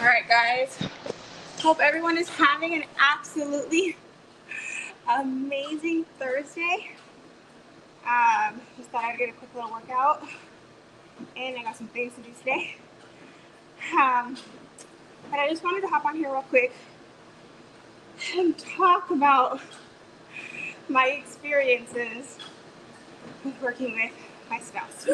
All right, guys. Hope everyone is having an absolutely amazing Thursday. Just thought I'd get a quick little workout, and I got some things to do today. But I just wanted to hop on here real quick and talk about my experiences with working with my spouse.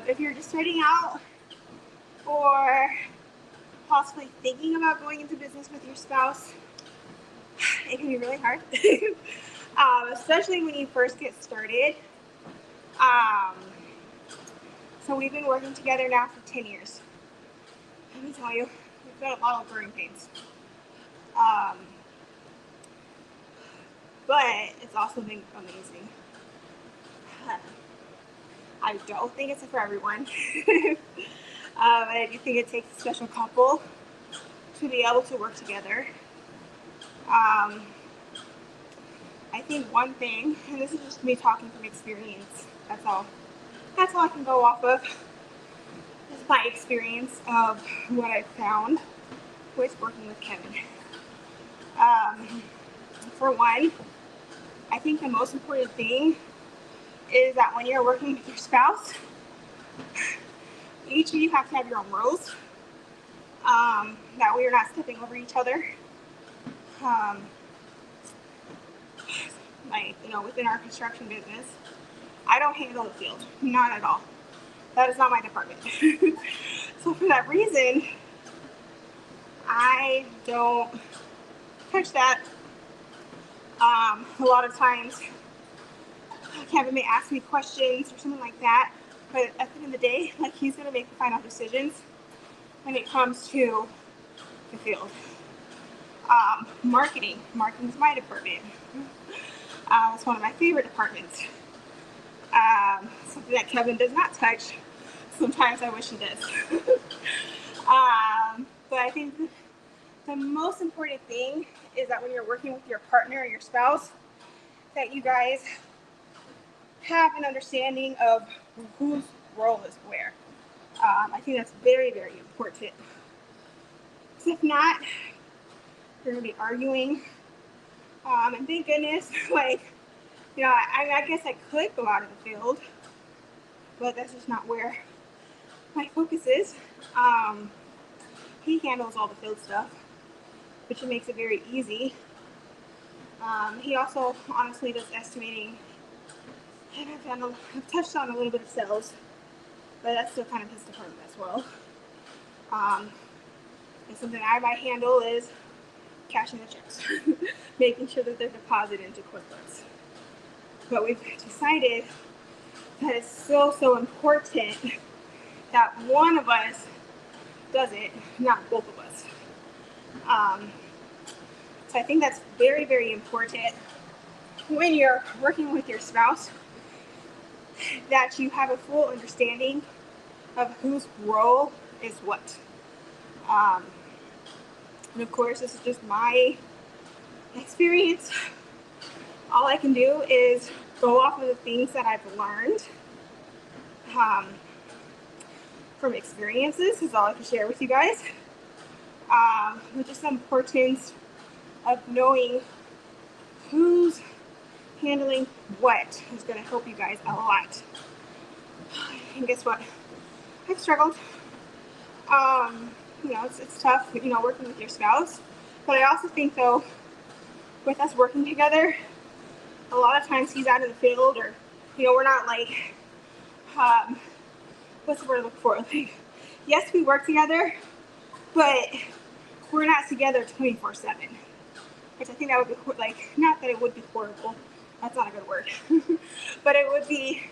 If you're just starting out or possibly thinking about going into business with your spouse, it can be really hard, especially when you first get started. So we've been working together now for 10 years. Let me tell you, we've got a lot of growing pains. But it's also been amazing. I don't think it's for everyone. I do think it takes a special couple to be able to work together. I think one thing, and this is just me talking from experience, that's all I can go off of, is my experience of what I've found with working with Kevin. For one, I think the most important thing is that when you're working with your spouse, each of you have to have your own rules. That way you're not stepping over each other. Within our construction business, I don't handle the field, not at all. That is not my department. So for that reason, I don't touch that. A lot of times, Kevin may ask me questions or something like that, but at the end of the day, he's going to make the final decisions when it comes to the field. Marketing is my department. It's one of my favorite departments. Something that Kevin does not touch. Sometimes I wish he does. But I think the most important thing is that when you're working with your partner or your spouse, that you guys have an understanding of whose role is where. I think that's very, very important. Because if not, you're going to be arguing. And thank goodness, I guess I could go out in the field, but that's just not where my focus is. He handles all the field stuff, which makes it very easy. He also honestly does estimating, and I've touched on a little bit of sales, but that's still kind of his department as well. And something I might handle is cashing the checks, making sure that they're deposited into QuickBooks. But we've decided that it's so important that one of us does it, not both of us. So I think that's very, very important when you're working with your spouse, that you have a full understanding of whose role is what. And of course, this is just my experience. All I can do is go off of the things that I've learned from experiences, is all I can share with you guys. Which is the importance of knowing who's handling what is going to help you guys a lot. And guess what? I've struggled. It's tough, working with your spouse. But I also think, though, with us working together, a lot of times he's out in the field, or, we're not what's the word I'm looking for? Yes, we work together, but we're not together 24/7. Which I think that would be, not that it would be horrible. That's not a good word. But it would be,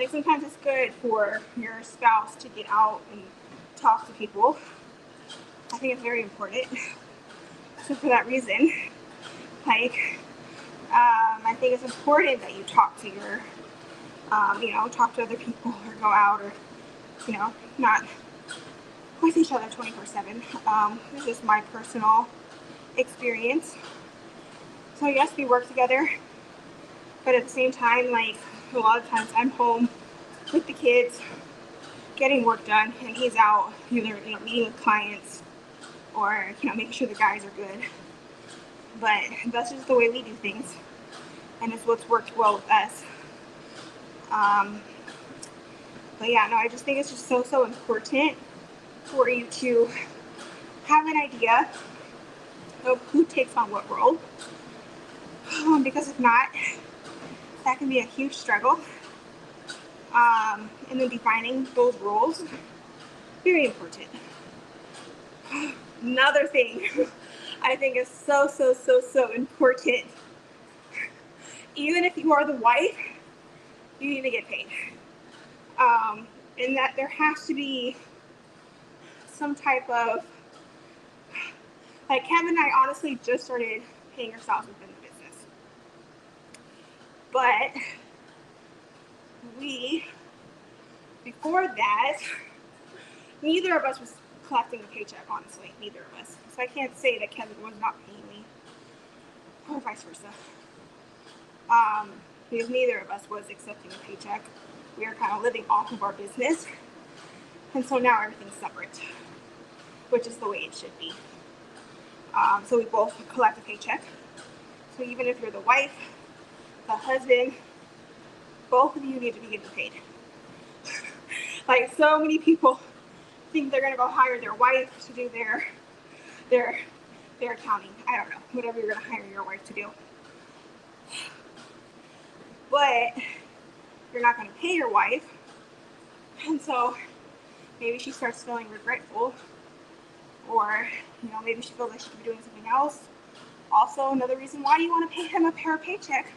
sometimes it's good for your spouse to get out and talk to people. I think it's very important. So for that reason, I think it's important that you talk to your, talk to other people, or go out, or, not with each other 24/7. This is my personal experience. So yes, we work together, but at the same time, a lot of times I'm home with the kids, getting work done, and he's out either meeting with clients or making sure the guys are good. But that's just the way we do things, and it's what's worked well with us. But yeah, no, I just think it's just so important for you to have an idea of who takes on what role, because if not, that can be a huge struggle. And then defining those roles, very important. Another thing I think is so important. Even if you are the wife, you need to get paid. And that there has to be some type of, like Kevin and I honestly just started paying ourselves within the business. But before that, neither of us was collecting a paycheck, honestly, neither of us. So I can't say that Kevin was not paying me, or vice versa. Because neither of us was accepting a paycheck. We were kind of living off of our business. And so now everything's separate, which is the way it should be. So we both collect a paycheck. So even if you're the wife, the husband, both of you need to be getting paid. Like, so many people think they're gonna go hire their wife to do their accounting. I don't know, whatever you're gonna hire your wife to do. But you're not gonna pay your wife, and so maybe she starts feeling regretful, or maybe she feels like she could be doing something else. Also, another reason why you want to pay him a paycheck,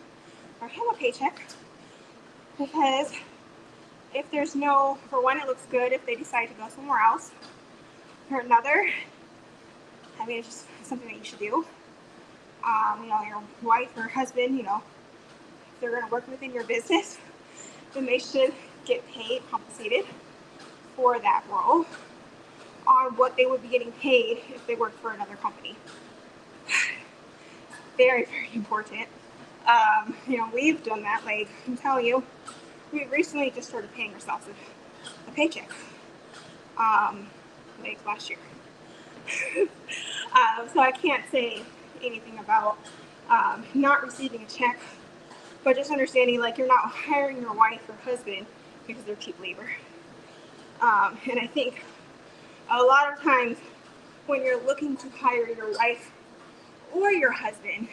because if there's no, for one, it looks good if they decide to go somewhere else. For another, I mean, it's just something that you should do. Your wife or husband, if they're going to work within your business, then they should get paid, compensated for that role on what they would be getting paid if they worked for another company. Very important. We've done that. Like, I'm telling you, we recently just started paying ourselves a paycheck, like last year. So I can't say anything about not receiving a check, but just understanding, like, you're not hiring your wife or husband because they're cheap labor. And I think a lot of times when you're looking to hire your wife or your husband,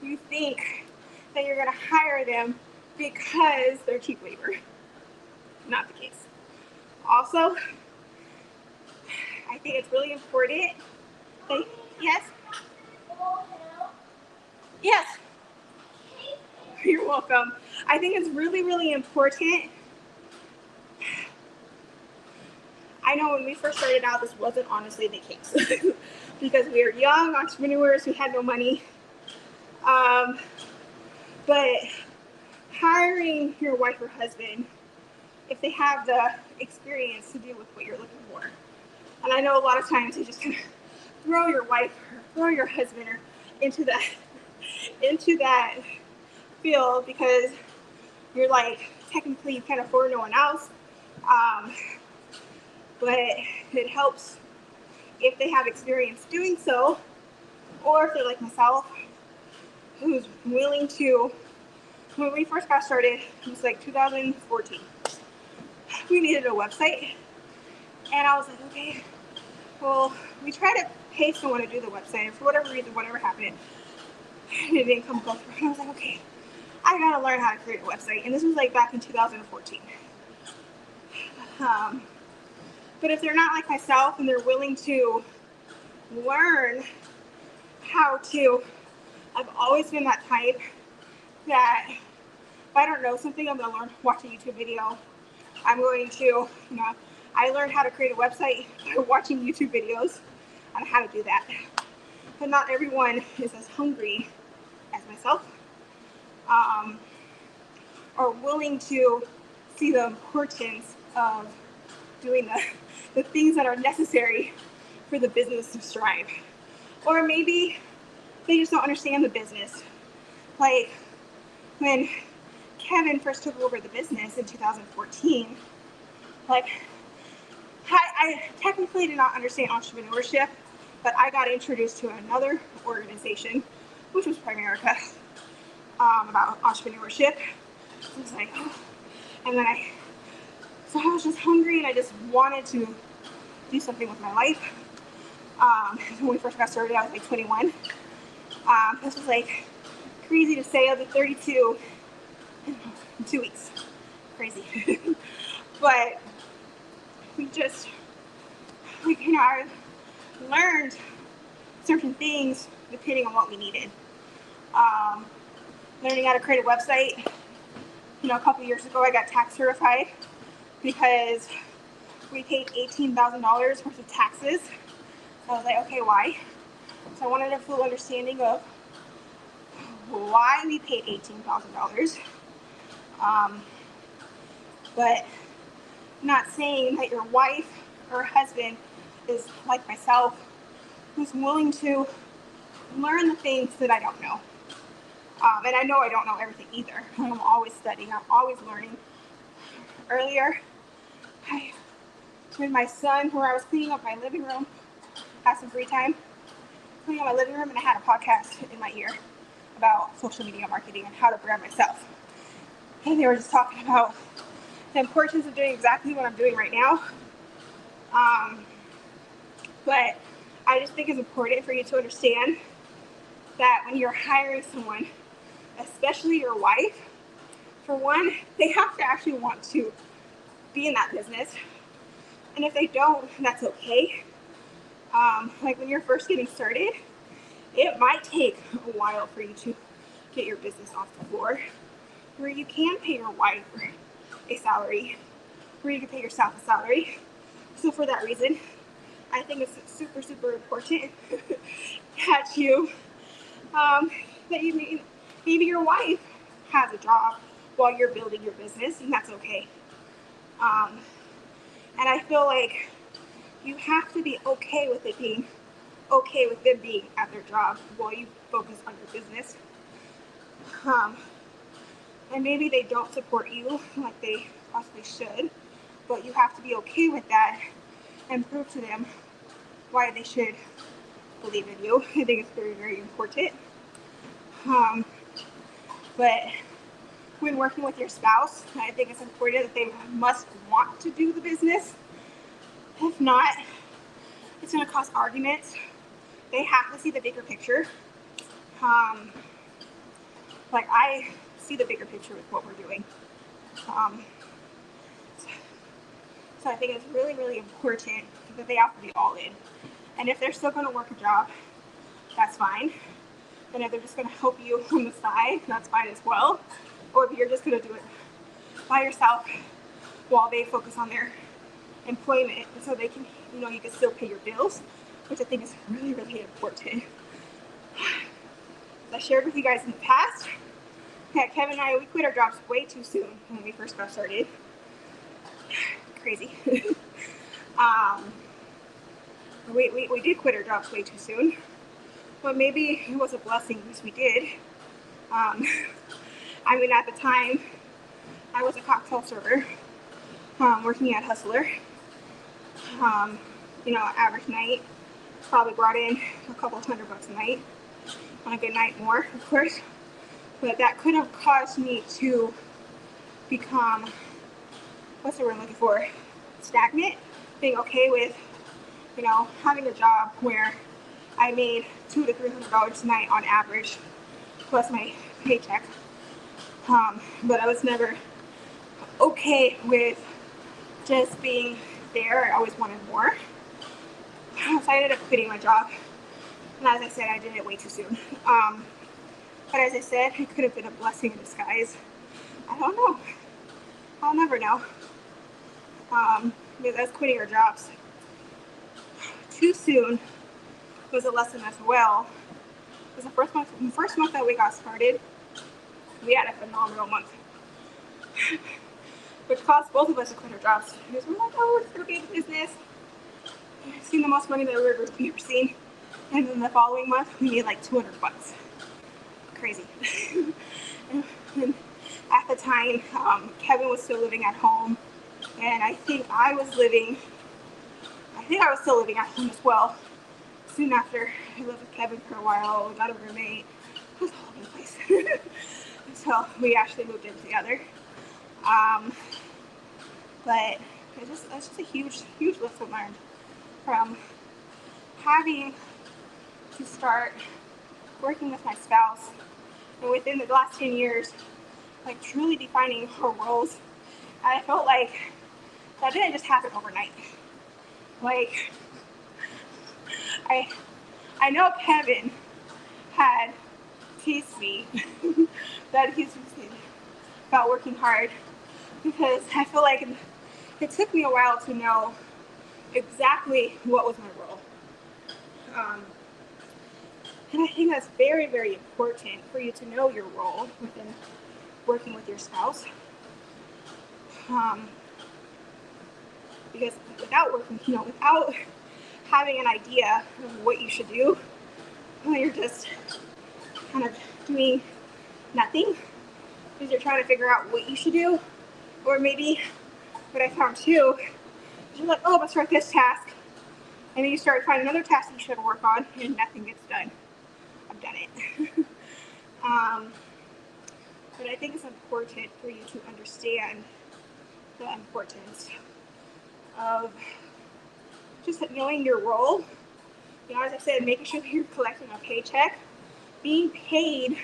you think that you're going to hire them because they're cheap labor. Not the case. Also, I think it's really important that, yes? Yes. You're welcome. I think it's really important. I know when we first started out, this wasn't honestly the case because we were young entrepreneurs, we had no money. But hiring your wife or husband, if they have the experience to deal with what you're looking for. And I know a lot of times you just kind of throw your wife or throw your husband into that field because you're like, technically you can't afford no one else. But it helps if they have experience doing so, or if they're like myself, who's willing to. When we first got started, it was like 2014. We needed a website, and I was like, okay, well, we tried to pay someone to do the website, and for whatever reason, whatever happened, it didn't go through. And I was like, okay, I gotta learn how to create a website, and this was like back in 2014. But if they're not like myself and they're willing to learn how to, I've always been that type that if I don't know something, I'm going to learn, watch a YouTube video. I'm going to, I learned how to create a website by watching YouTube videos on how to do that. But not everyone is as hungry as myself, or willing to see the importance of doing the things that are necessary for the business to strive. Or maybe they just don't understand the business. Like when Kevin first took over the business in 2014, like I technically did not understand entrepreneurship, but I got introduced to another organization, which was Primerica, about entrepreneurship. So I was like, oh. And then so I was just hungry and I just wanted to do something with my life. When we first got started, I was like 21. This was like crazy to say. I'll be 32 in 2 weeks. Crazy. But I learned certain things depending on what we needed. Learning how to create a website. A couple years ago, I got tax certified because we paid $18,000 worth of taxes. I was like, okay, why? So I wanted a full understanding of why we paid $18,000. But not saying that your wife or husband is like myself, who's willing to learn the things that I don't know. And I know I don't know everything either. I'm always studying. I'm always learning. Earlier, with my son, where I was cleaning up my living room, had some free time, cleaning up my living room, and I had a podcast in my ear about social media marketing and how to brand myself. And they were just talking about the importance of doing exactly what I'm doing right now. But I just think it's important for you to understand that when you're hiring someone, especially your wife, for one, they have to actually want to be in that business. And if they don't, that's okay. Like when you're first getting started, it might take a while for you to get your business off the floor, where you can pay your wife a salary, where you can pay yourself a salary. So for that reason, I think it's super, super important that maybe your wife has a job while you're building your business, and that's okay. And I feel like you have to be okay with it being okay with them being at their job while you focus on your business. And maybe they don't support you like they possibly should, but you have to be okay with that and prove to them why they should believe in you. I think it's very, very important. But when working with your spouse, I think it's important that they must want to do the business. If not, it's going to cause arguments. They have to see the bigger picture. Like I see the bigger picture with what we're doing. So I think it's really, really important that they have to be all in. And if they're still going to work a job, that's fine. And if they're just going to help you on the side, that's fine as well. Or if you're just going to do it by yourself while they focus on their employment, so they can, you can still pay your bills, which I think is really, really important. As I shared with you guys in the past, Kevin and I, we quit our jobs way too soon when we first got started. Crazy. We did quit our jobs way too soon, but maybe it was a blessing because we did. At the time, I was a cocktail server, working at Hustler. Average night, probably brought in a couple $100 a night. On a good night, more, of course. But that could have caused me to become, what's the word I'm looking for? Stagnant. Being okay with, having a job where I made $200 to $300 a night on average, plus my paycheck. But I was never okay with just being there. I always wanted more. So I ended up quitting my job. And as I said, I did it way too soon. But as I said, it could have been a blessing in disguise. I don't know. I'll never know. Because us quitting our jobs too soon was a lesson as well. Because the first month that we got started, we had a phenomenal month. Which caused both of us to quit our jobs. Because we're like, oh, it's going to be a business. We've seen the most money that we've ever seen. And then the following month, we made like $200. Crazy. And at the time, Kevin was still living at home. And I think I was living still living at home as well. Soon after, I lived with Kevin for a while. We got a roommate. It was all over the place until we actually moved in together. But it's just a huge lesson learned from having to start working with my spouse, and within the last 10 years, like truly defining our roles. And I felt like that didn't just happen overnight. Like, I know Kevin had teased me that he's about working hard, because I feel like it took me a while to know exactly what was my role. And I think that's very, very important for you to know your role within working with your spouse. Because without working, without having an idea of what you should do, you're just kind of doing nothing because you're trying to figure out what you should do. Or maybe what I found too, is you're like, oh, let's start this task. And then you start finding another task that you should work on, and nothing gets done. I've done it. But I think it's important for you to understand the importance of just knowing your role. As I said, making sure that you're collecting a paycheck, being paid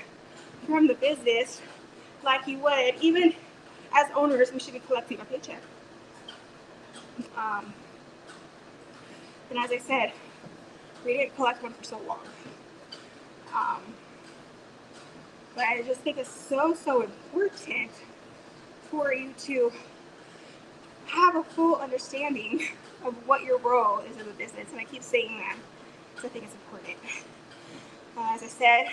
from the business like you would, even as owners, we should be collecting a paycheck. And as I said, we didn't collect one for so long. But I just think it's so important for you to have a full understanding of what your role is in the business. And I keep saying that because I think it's important. As I said,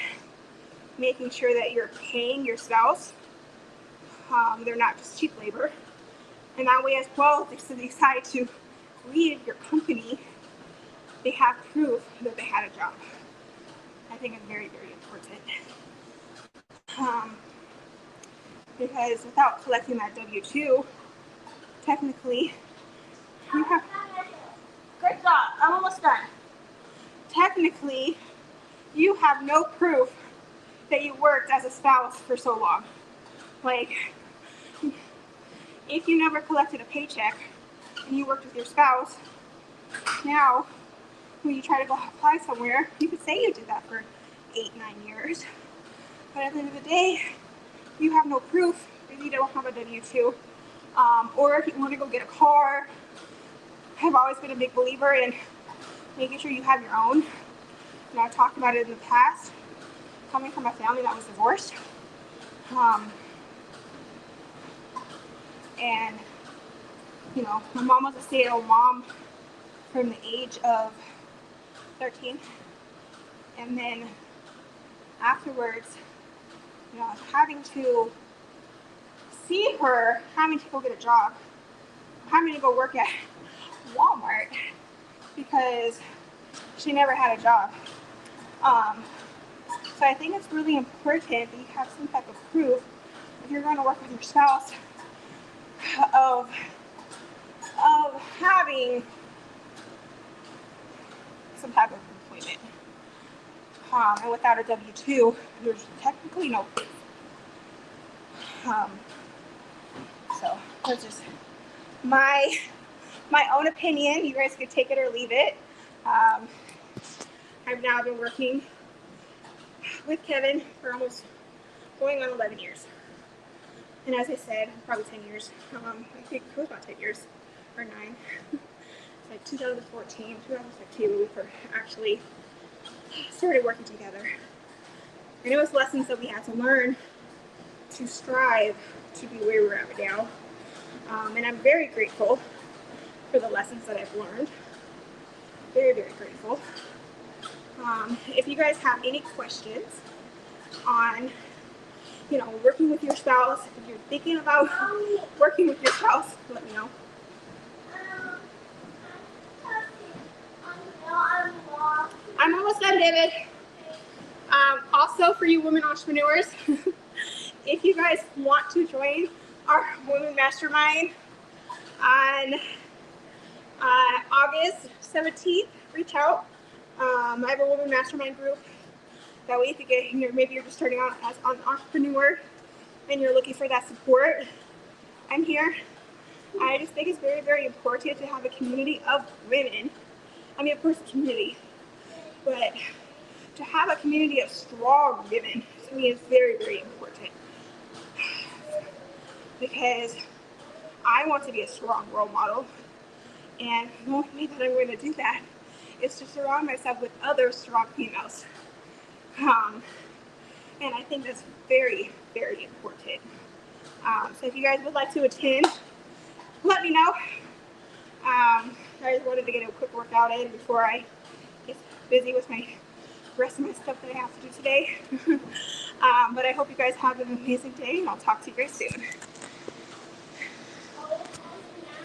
making sure that you're paying your spouse. They're not just cheap labor. And that way as well, if they decide to leave your company, they have proof that they had a job. I think it's very, very important. Because without collecting that W-2, technically, you have... Good job, I'm almost done. Technically, you have no proof that you worked as a spouse for so long. Like, if you never collected a paycheck and you worked with your spouse, now when you try to go apply somewhere, you could say you did that for 8-9 years. But at the end of the day, you have no proof if you don't have a W-2. Or if you want to go get a car, I've always been a big believer in making sure you have your own. I've talked about it in the past, coming from a family that was divorced. And, my mom was a stay-at-home mom from the age of 13. And then afterwards, having to see her having to go get a job, having to go work at Walmart because she never had a job. So I think it's really important that you have some type of proof if you're going to work with your spouse of having some type of employment. And without a W-2, there's technically no proof. So that's just my own opinion. You guys could take it or leave it. I've now been working with Kevin for almost going on 11 years. And as I said, probably 10 years. I think it was about 10 years or 9. It's like 2014, 2015 when we actually started working together. And it was lessons that we had to learn to strive to be where we're at now. And I'm very grateful for the lessons that I've learned. Very, very grateful. If you guys have any questions on, working with your spouse, if you're thinking about working with your spouse, let me know. I'm almost done, David. Also, for you women entrepreneurs, if you guys want to join our Women Mastermind on August 17th, reach out. I have a woman mastermind group. That way, if you get, maybe you're just starting out as an entrepreneur and you're looking for that support, I'm here. I just think it's very, very important to have a community of women. I mean, of course, community, but to have a community of strong women to me is very, very important, because I want to be a strong role model, and the only way that I'm going to do that is to surround myself with other strong females. And I think that's very, very important. So if you guys would like to attend, let me know. I just wanted to get a quick workout in before I get busy with my rest of my stuff that I have to do today. But I hope you guys have an amazing day, and I'll talk to you guys soon.